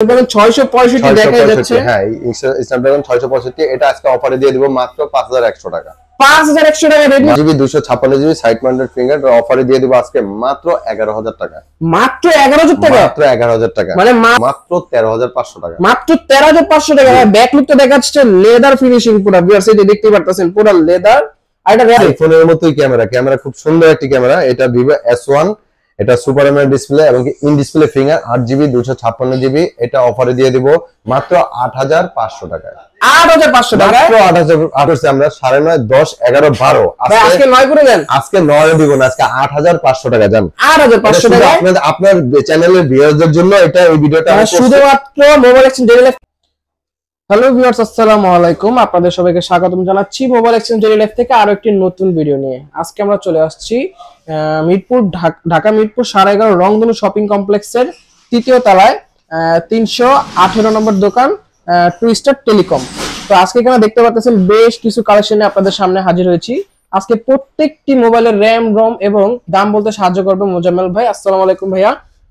665 দেখা যাচ্ছে। হ্যাঁ, স্ন্যাপড্রাগন 665 এটা আজকে অফারে দিয়ে দিব মাত্র 5100 টাকা। 5100 টাকা Redmi GB 256 GB side mounted finger অফারে দিয়ে দিব আজকে মাত্র 11000 টাকা। মাত্র 11000 টাকা? মাত্র 11000 টাকা, মানে মাত্র 13500 টাকা। মাত্র 13500 টাকা। ব্যাক লুকটা দেখাচ্ছে লেদার ফিনিশিং পুরো, ভিউয়ার্স এই যে দেখতে পারতেছেন পুরো লেদার। আর এটা আইফোনের মতোই ক্যামেরা খুব সুন্দর একটি ক্যামেরা। এটা Vivo S1, এটা সুপার AMOLED ডিসপ্লে এবং in display finger 8GB 256GB। এটা অফারে দিয়ে দিব মাত্র 8500 টাকা। 8500 টাকা? মাত্র 8000 আমরা 9.5 10 11 12 আজকে 9 করে দেন। আজকে 9 দিব না, আজকে 8500 টাকা জান। 8500 টাকা আপনার চ্যানেলের ভিউয়ারদের জন্য এটা এই ভিডিওটা শুধুমাত্র mobile exchange daily life. Hello viewers, আসসালামু আলাইকুম। আপনাদের সবাইকে স্বাগতম জানাচ্ছি মোবাইল এক্সচেঞ্জ ডেইলি লাইফ থেকে আরো একটি নতুন ভিডিও নিয়ে। আজকে আমরা চলে আসছি মিরপুর ঢাকা মিরপুর 11.5 রংধনু শপিং কমপ্লেক্সের 3য় তলায় 318 নম্বর দোকান টুইস্টার টেলিকম। তো আজকে এখানে দেখতে পাচ্ছেন বেশ কিছু কালেকশনে আপনাদের সামনে হাজির হয়েছি। আজকে প্রত্যেকটি মোবাইলের র‍্যাম রম এবং দাম বলতে সাহায্য করবে মোজাম্মেল ভাই। আসসালামু আলাইকুম ভাইয়া।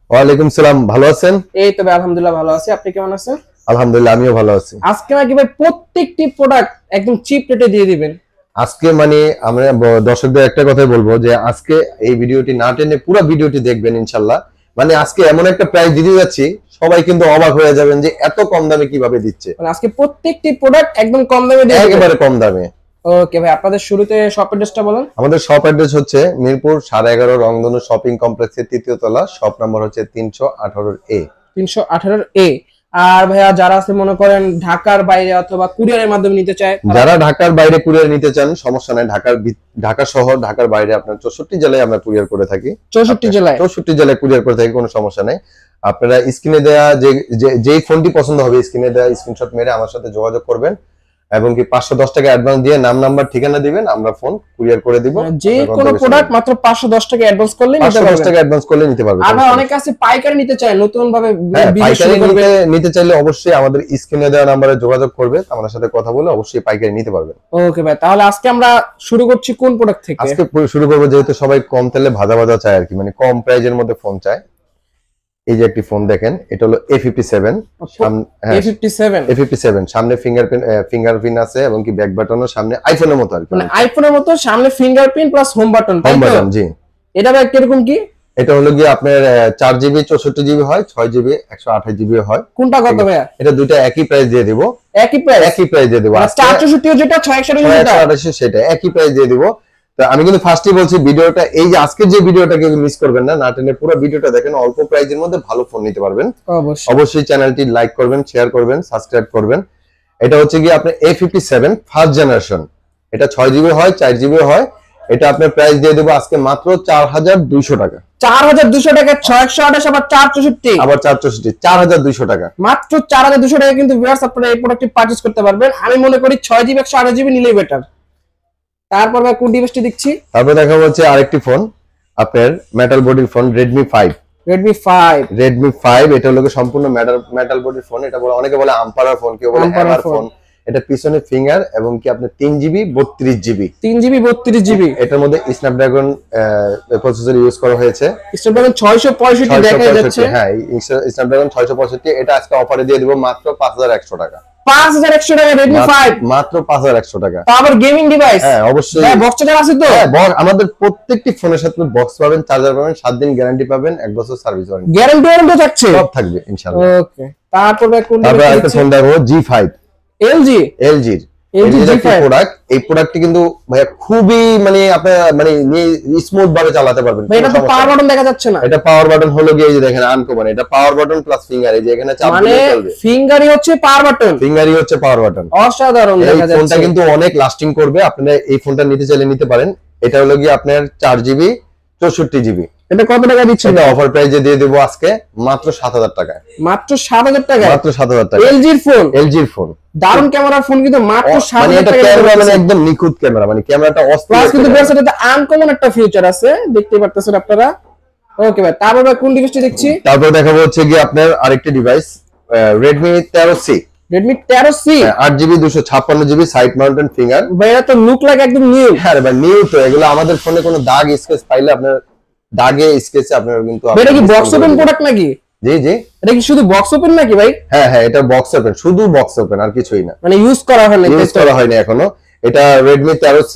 ওয়ালাইকুম সালাম, ভালো আছেন? এই তো ভাই আলহামদুলিল্লাহ ভালো আছি, আপনি কেমন আছেন? আলহামদুলিল্লাহ আমিও ভালো আছি। আজকে নাকি ভাই প্রত্যেকটি প্রোডাক্ট একদম চিপ রেটে দিয়ে দিবেন? আজকে মানে আমরা দর্শকদের একটা কথাই বলবো যে আজকে এই ভিডিওটি না টেনে পুরো ভিডিওটি দেখবেন ইনশাআল্লাহ। মানে আজকে এমন একটা প্রাইস দিতে যাচ্ছি সবাই কিন্তু অবাক হয়ে যাবেন যে এত কম দামে কিভাবে দিচ্ছে। মানে আজকে প্রত্যেকটি প্রোডাক্ট একদম কম দামে দিয়ে দিবেন, একেবারে কম দামে। ওকে ভাই, আপনাদের শুরুতে শপ অ্যাড্রেসটা বলুন। আমাদের শপ অ্যাড্রেস হচ্ছে মিরপুর 11.5 রংধনু শপিং কমপ্লেক্সের 3য় তলা, শপ নাম্বার হচ্ছে 318A। 318A। আর ভাইয়া যারা আছে মনে করেন ঢাকার বাইরে অথবা কুরিয়ারের মাধ্যমে নিতে চায়, যারা ঢাকার বাইরে কুরিয়ার নিতে চান সমস্যা নাই। ঢাকা শহর ঢাকার বাইরে আপনার 64 জেলায় আমরা কুরিয়ার করে থাকি। 64 জেলায় কুরিয়ার করে থাকি, কোনো সমস্যা নাই। আপনারা স্ক্রিনে দেয়া যেই ফোনটি পছন্দ হবে স্ক্রিনে দেয়া স্ক্রিনশট মেরে আমার সাথে যোগাযোগ করবেন এবং কি 510 টাকা অ্যাডভান্স দিয়ে নাম নাম্বার ঠিকানা দিবেন, আমরা ফোন কুরিয়ার করে দিব। যে কোনো প্রোডাক্ট মাত্র 510 টাকা অ্যাডভান্স করলে নিতে পারবেন। 510 টাকা অ্যাডভান্স করলে নিতে পারবেন। আর ভাই অনেকে আছে পাইকারি নিতে চায়, নতুন ভাবে পাইকারি নিতে চাইলে অবশ্যই আমাদের স্ক্রিনে দেওয়া নম্বরে যোগাযোগ করবে, আমাদের সাথে কথা বলে অবশ্যই পাইকারি নিতে পারবেন। ওকে ভাই, তাহলে আজকে আমরা শুরু করছি কোন প্রোডাক্ট থেকে? আজকে শুরু করব যেহেতু সবাই কম তেলে ভাজা চায় আর কি, মানে কম প্রাইজের মধ্যে ফোন চায়। এই যে একটি ফোন দেখেন, এটা হলো A57। A57 সামনে ফিঙ্গারপ্রিন্ট আছে এবং কি ব্যাক বাটনও সামনে আইফোনের মতো আর কি, মানে আইফোনের মতো সামনে ফিঙ্গারপ্রিন্ট প্লাস হোম বাটন। জি। এটা ভাই কিরকম কি? এটা হলো কি আপনার 4GB 64GB হয়, 6GB 128GB হয়। কোনটা কত ভাইয়া? এটা দুটো একই প্রাইস দিয়ে দিব। একই প্রাইস দিয়ে দিব। 464 যেটা 628 সেটা একই প্রাইস দিয়ে দিব। তো আমি কিন্তু ফার্স্টই বলছি ভিডিওটা, এই যে আজকের যে ভিডিওটাকে মিস করবেন না, না টেনে পুরো ভিডিওটা দেখেন। অল্প প্রাইজের মধ্যে ভালো ফোন নিতে পারবেন। অবশ্যই চ্যানেলটি লাইক করবেন, শেয়ার করবেন, সাবস্ক্রাইব করবেন। এটা হচ্ছে কি আপনার A57 ফার্স্ট জেনারেশন। এটা 6GB হয়, 4GB হয়। এটা আপনার প্রাইস দিয়ে দেব আজকে মাত্র 4200 টাকা। 4200 টাকা 628 আবার 464 4200 টাকা, মাত্র 4200 টাকা কিন্তু ভিউয়ার্স আপনারা এই প্রোডাক্টটি পারচেজ করতে পারবেন। আমি মনে করি 6GB 128GB নিলেই বেটার। তারপর ভাই কোন ডিভাইসটি দেখছি? তারপর দেখা হচ্ছে আরেকটি ফোন আপনার মেটাল বডির ফোন Redmi 5। এটা হলো সম্পূর্ণ মেটাল বডির ফোন। এটা বলে অনেকে বলে আমপারার ফোন, কেউ বলে হ্যামার ফোন। এটা পিছনে ফিঙ্গার এবং কি আপনার 3GB 32GB। এটার মধ্যে স্ন্যাপড্রাগন প্রসেসর ইউজ করা হয়েছে। স্ন্যাপড্রাগন 665 দেখা যাচ্ছে। হ্যাঁ, স্ন্যাপড্রাগন 665 এটা আজকে অফারে দিয়ে দিব মাত্র 5100 টাকা। 5100 টাকা Redmi 5, মাত্র 5100 টাকা। আবার গেমিং ডিভাইস? হ্যাঁ অবশ্যই। হ্যাঁ, বক্স চার্জার আছে তো? হ্যাঁ, আমাদের প্রত্যেকটি ফোনের সাথে বক্স পাবেন, চার্জার পাবেন, 7 দিন গ্যারান্টি পাবেন, 1 বছর সার্ভিস ওয়ারেন্টি। গ্যারান্টি থাকছে? সব থাকবে ইনশাআল্লাহ। ওকে, তারপর কোন একটা ফোন দেখো G5 LG প্রোডাক্ট। এই প্রোডাক্টটি কিন্তু ভাই খুবই মানে আপনারা মানে স্মুথ ভাবে চালাতে পারবেন। এটা তো পাওয়ার বাটন দেখা যাচ্ছে না। এটা পাওয়ার বাটন হলো গিয়ে এই যে দেখেন আনকমন। এটা পাওয়ার বাটন প্লাস ফিঙ্গার, এই যে এখানে চাপ দিলে চলবে। ফিঙ্গারই হচ্ছে পাওয়ার বাটন। অসাধারণ দেখা যাচ্ছে। এই ফোনটা কিন্তু অনেক লাস্টিং করবে। আপনারা এই ফোনটা নিতে চাইলে নিতে পারেন। এটা হলো গিয়ে আপনার 4GB 64GB। এটা কত টাকা দিচ্ছেন? এটা অফার প্রাইসে দিয়ে দেব আজকে মাত্র 7000 টাকায়। মাত্র 7000 টাকা? মাত্র 7000 টাকা। LG-র ফোন দারুন ক্যামেরার ফোন, কিন্তু মাত্র 7000 টাকা। ক্যামেরা মানে একদম নিখুঁত ক্যামেরা, মানে ক্যামেরাটা অস্থির। কিন্তু এটাতে আনকমন একটা ফিচার আছে, দেখতে পারতেছেন আপনারা। ওকে ভাই, তারপর কোন ডিভাইসটি দেখছি? তারপর দেখাবো হচ্ছে কি আপনার আরেকটি device Redmi 13C। 8GB 256GB side mounted finger. ভাই এটা তো লুক লাইক একদম নিউ। হ্যাঁ ভাই, নিউ তো। এগুলো আমাদের ফোনে কোনো দাগ স্কেচ পাইলে আপনার দাগে স্কেচে আপনার কিন্তু এটা কি বক্স ওপেন প্রোডাক্ট নাকি? জি জি, এটা কি শুধু বক্স ওপেন নাকি ভাই? হ্যাঁ হ্যাঁ, এটা বক্স ওপেন, শুধু বক্স ওপেন আর কিছুই না, মানে ইউজ করা হয়নি এখনো। এটা Redmi 13C,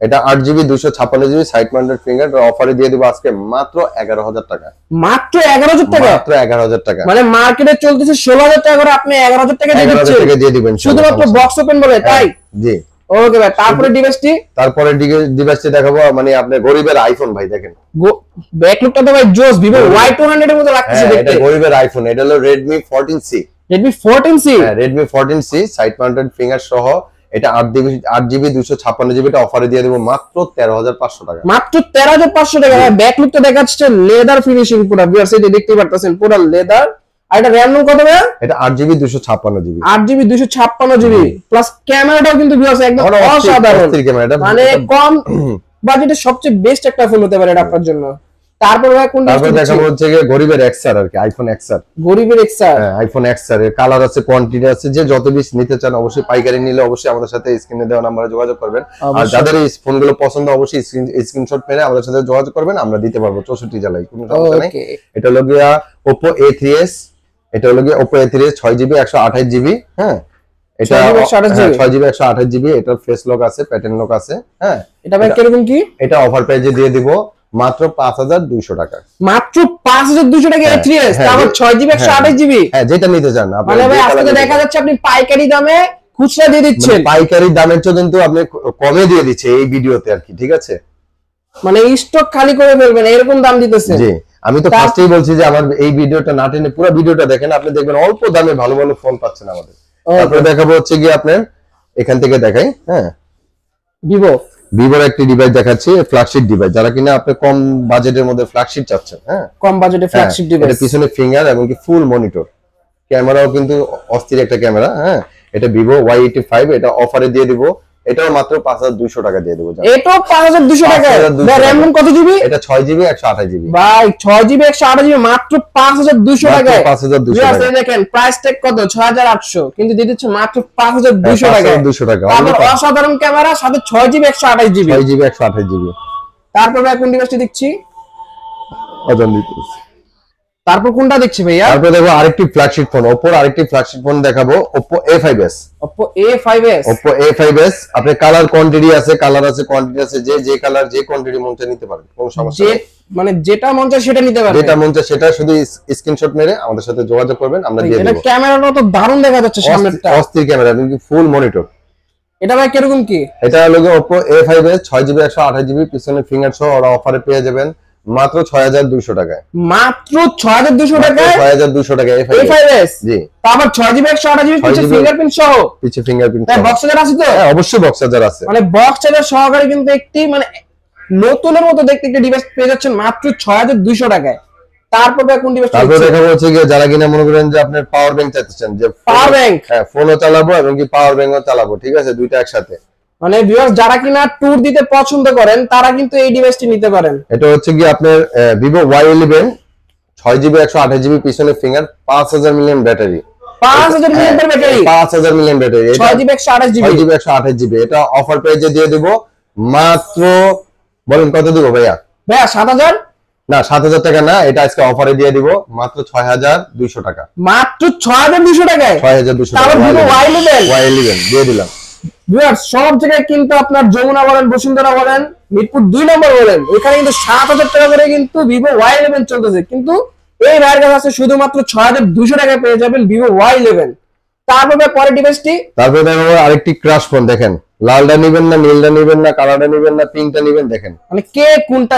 এটা 8GB 256GB side mounted finger, অফারে দিয়ে দিব আজকে মাত্র 11000 টাকা। মাত্র 11000 টাকা? মাত্র 11000 টাকা। মানে মার্কেটে চলতেছে 16000 টাকা করে, আপনি 11000 টাকা দিয়ে দিচ্ছেন? 11000 টাকা দিয়ে দিবেন শুধুমাত্র বক্স ওপেন বলে, তাই? জি। ওকে ভাই, তারপরে ডিভাইসটি দেখাবো, মানে আপনি গরিবের আইফোন ভাই, দেখেন ব্যাক লুকটা তো ভাই জোস, Vivo Y200 এর মতো লাগতেছে দেখতে। এটা গরিবের আইফোন, এটা হলো Redmi 14C। Redmi 14C? হ্যাঁ, Redmi 14C side mounted finger সহ, এটা 8GB 256GB, এটা অফারে দিয়ে দেব মাত্র 13500 টাকা। মাত্র 13500 টাকা। ব্যাক লুকটা দেখাচ্ছে লেদার ফিনিশিং পুরো, ভিউয়ার্স এই যে দেখতে পারতেছেন পুরো লেদার। আর এটা RAM কত ভাই? এটা 8GB 256GB। 8GB 256GB plus ক্যামেরাটাও কিন্তু ভিউয়ার্স একদম অসাধারণ, মানে কম বাজেটে সবচেয়ে বেস্ট একটা ফোন হতে পারে এটা আপনার জন্য। তারপর ভাই কোনটা দেখাবো হচ্ছে গরিবের XR আর কি, আইফোন XR। গরিবের XR? হ্যাঁ, আইফোন XR এর কালার আছে, কোয়ান্টিটি আছে, যে যত পিস নিতে চান অবশ্যই পাইকারি নিলে অবশ্যই আমাদের সাথে স্ক্রিনে দেওয়া নম্বরে যোগাযোগ করবেন। আর যাদের এই ফোনগুলো পছন্দ অবশ্যই স্ক্রিনশট মেরে আমাদের সাথে যোগাযোগ করবেন, আমরা দিতে পারবো 64 জেলায়, কোনো সমস্যা নেই। এটা হলো গিয়া Oppo A3s, এটা হলো গিয়া Oppo A3s 6GB 128GB। হ্যাঁ, এটা 6GB 128GB, এটা ফেস লক আছে, প্যাটার্ন লক আছে। হ্যাঁ, এটা ভাই কিরকম কি? এটা অফার প্রাইসে দিয়ে দিব মাত্র 5200 টাকা। মাত্র 5200 টাকা A3s, তারপর 6GB 128GB? হ্যাঁ, যেটা নিতে চান আপনি। মানে ভাই আজকে দেখা যাচ্ছে আপনি পাইকারি দামে খুচরা দিয়ে দিচ্ছেন। পাইকারি দামের চেয়ে কিন্তু আপনি কমে দিয়ে দিচ্ছে এই ভিডিওতে আর কি, ঠিক আছে? মানে স্টক খালি করে ফেলবেন এরকম দাম দিতেছেন। জি, আমি তো ফার্স্টেই বলছি যে আমার এই ভিডিওটা না টেনে পুরো ভিডিওটা দেখেন, আপনি দেখবেন অল্প দামে ভালো ভালো ফোন পাচ্ছেন আমাদের। তারপরে দেখাবো হচ্ছে কি আপনার এখান থেকে দেখাই। হ্যাঁ, ভিভোর একটি ডিভাইস দেখাচ্ছি, ফ্ল্যাগশিপ ডিভাইস, যারা কিনা আপনি কম বাজেটের মধ্যে ফ্ল্যাগশিপ চাচ্ছেন। হ্যাঁ, কম বাজেটে ফ্ল্যাগশিপ ডিভাইস। এটা পিছনে ফিঙ্গার এবং কি ফুল মনিটর, ক্যামেরাও কিন্তু অস্থির একটা ক্যামেরা। হ্যাঁ, এটা Vivo Y85, এটা অফারে দিয়ে দিব, এটাও মাত্র 5200 টাকা দিয়ে দেব। এটাও 5200 টাকা? RAM কত জিবি? এটা 6GB 128GB। ভাই 6GB 128GB মাত্র 5200 টাকায়। 5200 টাকা। দেখেন প্রাইস ট্যাগ কত, 6800, কিন্তু দিয়ে দিচ্ছে মাত্র 5200 টাকা। 5200 টাকা। আবার অসাধারণ ক্যামেরা, সাথে 6GB 128GB। 6GB 128GB। তারপর ভাই কোন ডিভাইসটি দেখছি? তারপর কোনটা দেখছি ভাইয়া? তারপর দেখো আরেকটি ফ্ল্যাগশিপ ফোন, Oppo আরেকটি ফ্ল্যাগশিপ ফোন দেখাবো, Oppo A5s। Oppo A5s? Oppo A5s, আপনি কালার কোয়ান্টিটি আছে, কোয়ান্টিটি আছে, যে কালার যে কোয়ান্টিটি মন চায় নিতে পারেন, কোনো সমস্যা নেই। মানে যেটা মন চায় সেটা নিতে পারবেন, যেটা মন চায় সেটা, শুধু স্ক্রিনশট মেরে আমাদের সাথে যোগাযোগ করবেন, আমরা দিয়ে দেব। এটা ক্যামেরাটা তো দারুণ দেখা যাচ্ছে সামনেরটা, অস্থির ক্যামেরা, কিন্তু ফুল মনিটর। এটা ভাই কিরকম কি? এটা হলো Oppo A5s 6GB 128GB, পিছনে ফিঙ্গার সহ ওরা অফারে পেয়ে যাবেন মাত্র 6200 টাকায়। মাত্র 6200 টাকায়? 6200 টাকা A5s। জি, তারপর 6GB 128GB পিছে ফিঙ্গারপ্রিন্ট সহ? পিছে ফিঙ্গারপ্রিন্ট সহ। বক্স চার্জার আছে তো? হ্যাঁ, অবশ্যই বক্স চার্জার আছে। মানে বক্স চার্জার সহকারে কিন্তু একটি মানে নতুনের মতো দেখতে একটা ডিভাইস পেয়ে যাচ্ছেন মাত্র 6200 টাকায়। তারপর কোন ডিভাইস? তারপর দেখাবো হচ্ছে যে যারা কিনা মনে করেন যে আপনার পাওয়ার ব্যাংক চাচ্ছেন, যে পাওয়ার ব্যাংক, হ্যাঁ, ফোনও চালাবো এবং কি পাওয়ার ব্যাংকও চালাবো, ঠিক আছে, দুইটা একসাথে। মানে ভিউয়ার্স যারা কিনা ট্যুর দিতে পছন্দ করেন তারা কিন্তু এই ডিভাইসটি নিতে পারেন। এটা হচ্ছে কি আপনার Vivo Y11 6GB 128GB, পিছনে finger, 5000 million battery. 5000 million battery? 5000 million battery, 6GB 128GB। 6GB 128GB, এটা অফার প্রাইসে দিয়ে দেব মাত্র, বলেন কত দিব ভাইয়া? ভাইয়া 7000? না, 7000 টাকা না, এটা আজকে অফারে দিয়ে দিব মাত্র 6200 টাকা। মাত্র 6200 টাকায়? 6200 টাকা। তারপর Vivo Y11 দিয়ে দিলাম। ভিউয়ার্স সব জায়গায় কিন্তু আপনার যমুনা বলেন, বসুন্ধরা বলেন, মিরপুর 2 নম্বর বলেন, ওখানে কিন্তু 7000 টাকা করে কিন্তু Vivo Y11 চলতেছে, কিন্তু এই ভাইয়ের কাছে আছে শুধুমাত্র 6200 টাকায় পেয়ে যাবেন Vivo Y11। তারপরে পরে ডিভাইসটি, তারপরে দেখো আরেকটি ক্রাশ ফোন, দেখেন লালটা নেবেন না, নীলটা নেবেন না, কালারটা নেবেন না, পিঙ্কটা নেবেন, দেখেন মানে কে কোনটা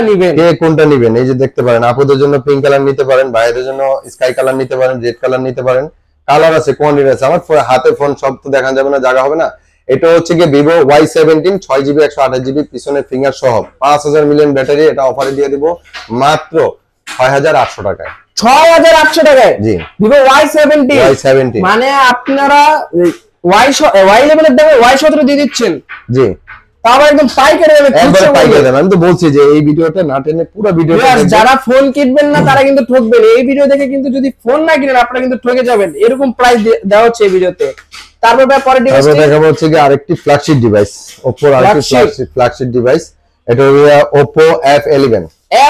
নেবেন? এই যে দেখতে পারেন, আপুদের জন্য পিঙ্ক কালার নিতে পারেন, ভাইদের জন্য স্কাই কালার নিতে পারেন, রেড কালার নিতে পারেন, কালার আছে, কোয়ান্টিটি আছে। আমার হাতে ফোন সব তো দেখা যাবে না, জায়গা হবে না। এটা হচ্ছে কি Vivo Y17 6GB 128GB, পিছনে ফিঙ্গার সহ, 5000 মিলিয়ন ব্যাটারি, এটা অফারে দিয়ে দিব মাত্র 6800 টাকায়। 6800 টাকায়? জি, Vivo Y17। মানে আপনারা Y11 এর দামে Y17 দিয়ে দিচ্ছেন? জি, তাও একদম পাইকারি দামে। আমি তো বলছি যে এই ভিডিওটা না টেনে পুরো ভিডিওটা, যারা ফোন কিনবেন না তারা কিন্তু ঠকবেন। এই ভিডিও দেখে কিন্তু যদি ফোন না কিনেন আপনারা কিন্তু ঠকে যাবেন, এরকম প্রাইস দেওয়া হচ্ছে এই ভিডিওতে। তারপর পরে ডিভাইস দেখাবো হচ্ছে কি আরেকটি ফ্ল্যাগশিপ ডিভাইস, Oppo আরেকটি ফ্ল্যাগশিপ ডিভাইস, এটা হলো Oppo F11।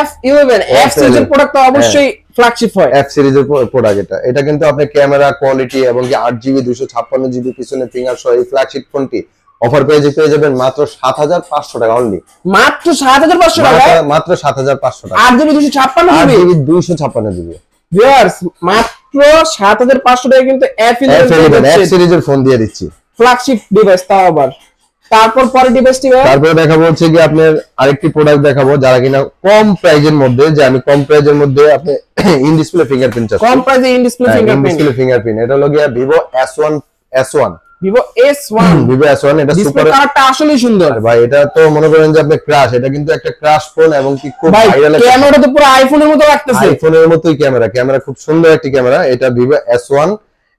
F11 F সিরিজের প্রোডাক্ট তো অবশ্যই ফ্ল্যাগশিপ হয়। F সিরিজের প্রোডাক্ট এটা কিন্তু আপনি ক্যামেরা কোয়ালিটি এবং কি 8GB 256GB পিছনে ফিঙ্গার সহ এই ফ্ল্যাগশিপ ফোনটি অফার পেজে পেয়ে যাবেন মাত্র 7500 টাকা অনলি। মাত্র 7500 টাকা, মাত্র 7500 টাকা। 8GB 256GB ভিউয়ার্স, মাত্র 7500 টাকা কিন্তু F11 F সিরিজের ফোন দিয়ে দিচ্ছি, ফ্ল্যাগশিপ ডিভাইস তাও আবার। তারপর পরে ডিভাইসটি তারপরে দেখাবো হচ্ছে কি আপনার আরেকটি প্রোডাক্ট দেখাবো যারা কিনা কম প্রাইজের মধ্যে, যে আমি কম প্রাইজের মধ্যে আপনি ইন ডিসপ্লে ফিঙ্গারপ্রিন্ট চাচ্ছেন, কম প্রাইসে ইন ডিসপ্লে ফিঙ্গারপ্রিন্ট এটা হলো গিয়া Vivo S1 Vivo S1 এটা ডিসপ্লে কালারটা আসলেই সুন্দর ভাই। এটা তো মনে করেন যে আপনি ক্রাশ, এটা কিন্তু একটা ক্রাশ ফোন এবং কি খুব ভাইরাল, ক্যামেরাটা তো পুরো আইফোনের মতো লাগতেছে, আইফোনের মতোই ক্যামেরা খুব সুন্দর একটি ক্যামেরা। এটা Vivo S1,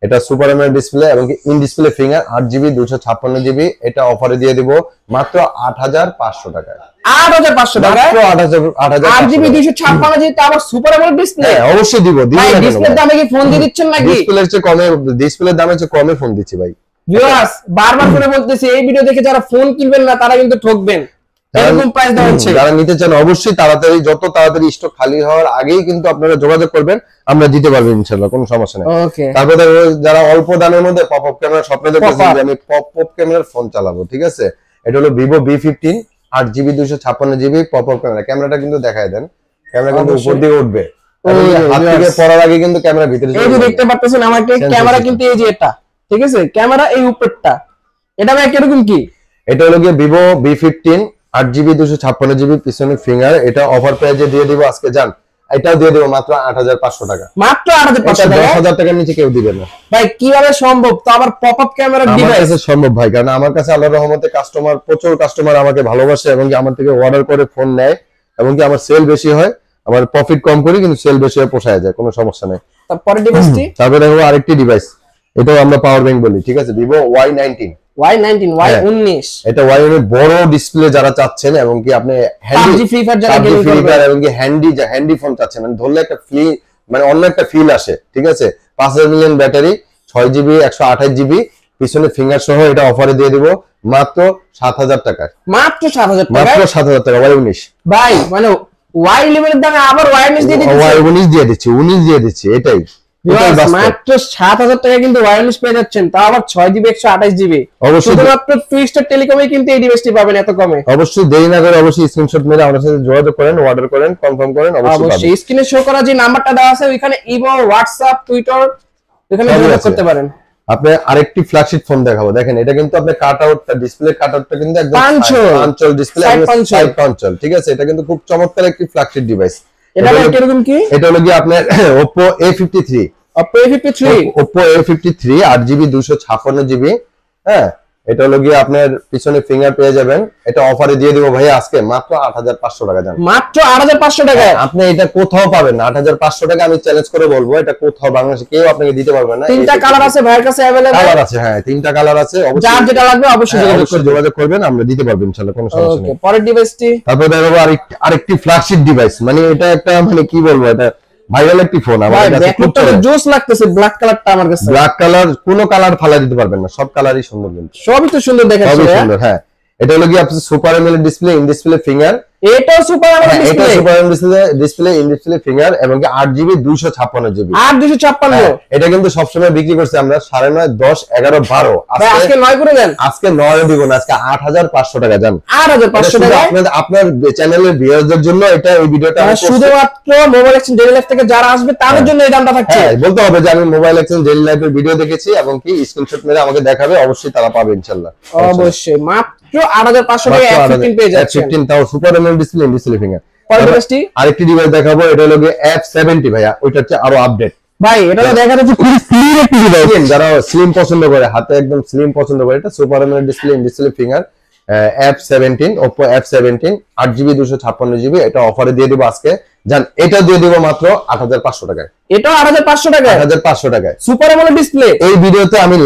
এটা সুপার এমএলইডি ডিসপ্লে এবং কি in display finger 8GB 256GB। এটা অফারে দিয়ে দিব মাত্র 8500 টাকায়। 8500 টাকা, মাত্র 8000 8GB 256GB তে আবার সুপার এমএলইডি ডিসপ্লে। হ্যাঁ অবশ্যই দিব ভাই ডিসপ্লের দামে কি ফোন দিয়ে দিচ্ছেন নাকি? ডিসপ্লের চেয়ে কমে, ডিসপ্লের দামে চেয়ে কমে ফোন দিচ্ছি ভাই। ভিউয়ার্স বারবার করে বলতেছি এই ভিডিও দেখে যারা ফোন কিনবেন না তারা কিন্তু ঠকবেন, এরকম প্রাইস দেওয়া হচ্ছে। যারা নিতে চান অবশ্যই তাড়াতাড়ি, যত তাড়াতাড়ি স্টক খালি হওয়ার আগেই কিন্তু আপনারা যোগাযোগ করবেন, আমরা দিতে পারবো ইনশাআল্লাহ, কোনো সমস্যা নেই। ওকে, তারপরে যারা অল্প দামের মধ্যে পপ আপ ক্যামেরা স্বপ্ন দেখতেছেন যে আমি পপ আপ ক্যামেরার ফোন চালাবো, ঠিক আছে, এটা হলো Vivo V15 8GB 256GB pop up camera. ক্যামেরাটা কিন্তু দেখায় দেন, ক্যামেরা কিন্তু উপর দিকে উঠবে, হাত থেকে পড়ার আগে কিন্তু ক্যামেরা ভিতরে এই যে দেখতে পাচ্ছেন আমাকে ক্যামেরা কিন্তু এই যে এটা, ঠিক আছে, ক্যামেরা এই উপরটা, এটা ভাই কিরকম কি? এটা হলো গিয়ে Vivo V15 8GB 256GB পিছনে ফিঙ্গার। এটা অফার প্রাইজে দিয়ে দিব আজকে, জান এটাও দিয়ে দিব মাত্র 8500 টাকা। মাত্র 8500 টাকা, 10000 টাকার নিচে কেউ দিবে না ভাই। কিভাবে সম্ভব? তো আবার পপ আপ ক্যামেরার ডিভাইস আমার কাছে সম্ভব ভাই, কারণ আমার কাছে আল্লাহর রহমতে কাস্টমার, প্রচুর কাস্টমার আমাকে ভালোবাসে এবং আমার থেকে অর্ডার করে ফোন নেয় এবং কি আমার সেল বেশি হয়, আমার প্রফিট কম করি কিন্তু সেল বেশি হয়, পোষায় যায়, কোনো সমস্যা নেই। তারপরে ডিভাইসটি, তারপরে দেখো আরেকটি ডিভাইস, এটাও আমরা পাওয়ার ব্যাংক বলি, ঠিক আছে, Vivo Y19 এটা Y19 বড় ডিসপ্লে যারা চাচ্ছেন এবং কি আপনি হ্যান্ডি ফ্রি ফায়ার যারা গেমিং করবেন এবং কি হ্যান্ডি ফোন চাচ্ছেন, মানে ধরলে একটা মানে অন্য একটা ফিল আসে, ঠিক আছে। 5000 মিলিয়ন ব্যাটারি, 6GB 128GB পিছনে ফিঙ্গার সহ। এটা অফারে দিয়ে দিব মাত্র 7000 টাকায়, মাত্র 7000 টাকা, মাত্র 7000 টাকা। Y19 ভাই, মানে Y11 এর দামে আবার Y19 দিয়ে দিচ্ছি, Y19 দিয়ে দিচ্ছি, এটাই মাত্র 7000 টাকা কিন্তু ওয়্যারলেস পেয়ে যাচ্ছেন, তাও আবার 6GB 128GB। শুধুমাত্র টুইস্টার টেলিকমে কিন্তু এই ডিভাইসটি পাবেন এত কমে। অবশ্যই দেরি না করে অবশ্যই স্ক্রিনশট মেরে আমাদের সাথে যোগাযোগ করেন, অর্ডার করেন, কনফার্ম করেন। অবশ্যই স্ক্রিনে শো করা যে নাম্বারটা দেওয়া আছে ওইখানে ইমো, হোয়াটসঅ্যাপ, টুইটার এখানে যোগাযোগ করতে পারেন। আপনি আরেকটি ফ্ল্যাগশিপ ফোন দেখাবো, দেখেন এটা কিন্তু আপনি কাটআউটটা, ডিসপ্লে কাটআউটটা কিন্তু একদম পাঞ্চল ডিসপ্লে, সাইড পাঞ্চল, ঠিক আছে। এটা কিন্তু খুব চমৎকার একটি ফ্ল্যাগশিপ ডিভাইস। এটা কিরকম কি? এটা হলো কি আপনার Oppo A53 8GB 256GB। হ্যাঁ, এটা হলো গিয়ে আপনার পিছনে ফিঙ্গার পেয়ে যাবেন। এটা অফারে দিয়ে দিব ভাই আজকে মাত্র 8500 টাকা। জান মাত্র 8500 টাকা, আপনি এটা কোথাও পাবেন না। 8500 টাকা আমি চ্যালেঞ্জ করে বলবো, এটা কোথাও বাংলাদেশে কেউ আপনাকে দিতে পারবে না। তিনটা কালার আছে ভাইয়ের কাছে अवेलेबल, কালার আছে, হ্যাঁ তিনটা কালার আছে। যার যেটা লাগবে অবশ্যই যোগাযোগ করবেন, আমরা দিতে পারবো ইনশাআল্লাহ, কোনো সমস্যা নেই। ওকে, পরের ডিভাইসটি, তারপর দেখাবো আরেকটি ফ্ল্যাগশিপ ডিভাইস, মানে এটা একটা, মানে কি বলবো, এটা ভাইরাল একটি ফোন। আমার কাছে খুব জোস লাগতেছে ব্ল্যাক কালারটা, আমার কাছে ব্ল্যাক কালার, কোনো কালার ফালা দিতে পারবেন না, সব কালারই সুন্দর, কিন্তু সবই তো সুন্দর দেখাচ্ছে, সবই সুন্দর। হ্যাঁ, এটা হলো কি আপনার super MLED display, in display finger. এটাও সুপার এমএলইডি ডিসপ্লে, এটা super MLED display, in display finger এবং কি 8GB 256GB। 256, এটা কিন্তু সব সময় বিক্রি করছি আমরা 9.5 10 11 12। আজকে 9 করে দেন, আজকে 9 দিব না, আজকে 8500 টাকা। জান 8500 টাকা আপনার চ্যানেলের ভিউয়ারদের জন্য এটা, এই ভিডিওটা শুধুমাত্র মোবাইল এক্সচেঞ্জ ডেইলি লাইফ থেকে যারা আসবে তাদের জন্য এই দামটা থাকছে। বলতে হবে যে আমি মোবাইল এক্সচেঞ্জ ডেইলি লাইফের ভিডিও দেখেছি এবং কি স্ক্রিনশট মেরে আমাকে দেখাবে, অবশ্যই তারা পাবে ইনশাআল্লাহ। অবশ্যই মাত্র 8500 টাকা F15 পেয়ে যাচ্ছে, F15 তাও super MLED display, in display finger. পরবর্তী আরেকটি ডিভাইস দেখাবো, এটা হলো F70 ভাইয়া, ওইটা হচ্ছে আরো আপডেট ভাই। এটা দেখা যাচ্ছে খুব স্লিম একটি ডিভাইস, যারা স্লিম পছন্দ করে, হাতে একদম স্লিম পছন্দ করে, এটা super MLED display, in display finger F17 Oppo F17 8GB 256GB। এটা অফারে দিয়ে দিব আজকে, জান এটা দিয়ে দিব মাত্র 8500 টাকায়। এটাও 8500 টাকা, 8500 টাকায় সুপার এমএলইডি ডিসপ্লে। এই ভিডিওতে আমি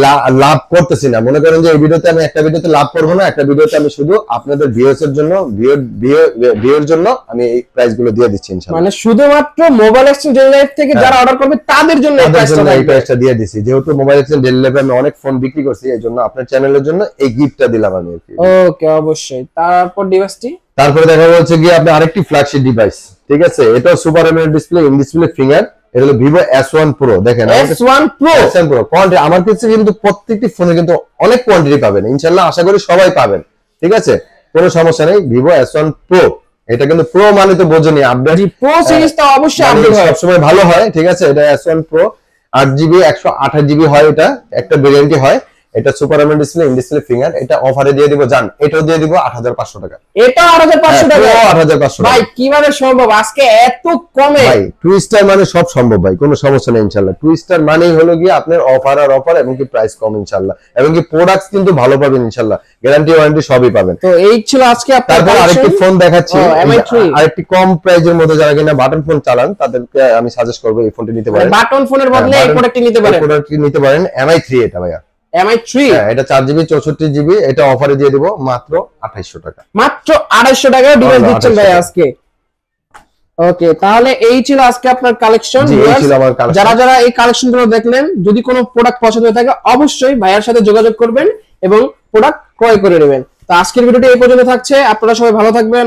লাভ করতেছি না, মনে করেন যে এই ভিডিওতে আমি একটা ভিডিওতে লাভ করব না, একটা ভিডিওতে আমি শুধু আপনাদের ভিউয়ার্সের জন্য, ভিউয়ার জন্য আমি এই প্রাইস গুলো দিয়ে দিচ্ছি ইনশাআল্লাহ। মানে শুধুমাত্র মোবাইল এক্সচেঞ্জ ডেইলি লাইফ থেকে যারা অর্ডার করবে তাদের জন্য এই প্রাইসটা দিয়ে দিছি, যেহেতু মোবাইল এক্সচেঞ্জ ডেইলি লাইফে আমি অনেক ফোন বিক্রি করছি, এই জন্য আপনার চ্যানেলের জন্য এই গিফটটা দিলাম আমি। ওকে, অবশ্যই। তারপর ডিভাইসটি, তারপরে দেখা হচ্ছে কি আপনি আরেকটি ফ্ল্যাগশিপ ডিভাইস, ঠিক আছে, এটা super AMOLED display, in display finger. এটা হলো Vivo S1 Pro। দেখেন S1 Pro, S1 Pro quantity আমার কাছে কিন্তু প্রত্যেকটি ফোনে কিন্তু অনেক কোয়ান্টিটি পাবেন ইনশাআল্লাহ, আশা করি সবাই পাবেন। ঠিক আছে, কোনো সমস্যা নেই। Vivo S1 Pro, এটা কিন্তু প্রো মানে তো বোঝেনি আপডেট, প্রো সিরিজ তো অবশ্যই আপডেট হয়, সবসময় ভালো হয়। ঠিক আছে, এটা S1 Pro 8GB 128GB হয়, এটা একটা ভেরিয়েন্টই হয়। এটা super AMOLED display, in display finger. এটা অফারে দিয়ে দিব জান, এটাও দিয়ে দিব 8500 টাকা। এটা 8500 টাকা 8500 ভাই, কিভাবে সম্ভব আজকে এত কমে? ভাই টুইস্টার মানে সব সম্ভব ভাই, কোনো সমস্যা নেই ইনশাআল্লাহ। টুইস্টার মানেই হলো গিয়ে আপনার অফার আর অফার, এবং কি প্রাইস কম ইনশাআল্লাহ, এবং কি প্রোডাক্টস কিন্তু ভালো পাবেন ইনশাআল্লাহ, গ্যারান্টি ওয়ারেন্টি সবই পাবেন। তো এই ছিল আজকে আপনার। তারপর আরেকটি ফোন দেখাচ্ছি, Mi3, আরেকটি কম প্রাইজের মধ্যে যারা কিনা বাটন ফোন চালান তাদেরকে আমি সাজেস্ট করব এই ফোনটি নিতে পারেন। বাটন ফোনের বদলে এই প্রোডাক্টটি নিতে পারেন, প্রোডাক্টটি নিতে পারেন। Mi3 এটা ভাইয়া, Mi3 এটা 4GB 64GB, এটা অফারে দিয়ে দিব মাত্র 2800 টাকা। মাত্র 2800 টাকায় ডিভাইস দিচ্ছেন ভাই আজকে। ওকে, তাহলে এই ছিল আজকে আপনার কালেকশন। যারা যারা এই কালেকশনগুলো দেখলেন, যদি কোনো প্রোডাক্ট পছন্দ হয়ে থাকে অবশ্যই ভাইয়ার সাথে যোগাযোগ করবেন এবং প্রোডাক্ট ক্রয় করে নেবেন। তো আজকের ভিডিওটি এই পর্যন্ত থাকছে, আপনারা সবাই ভালো থাকবেন।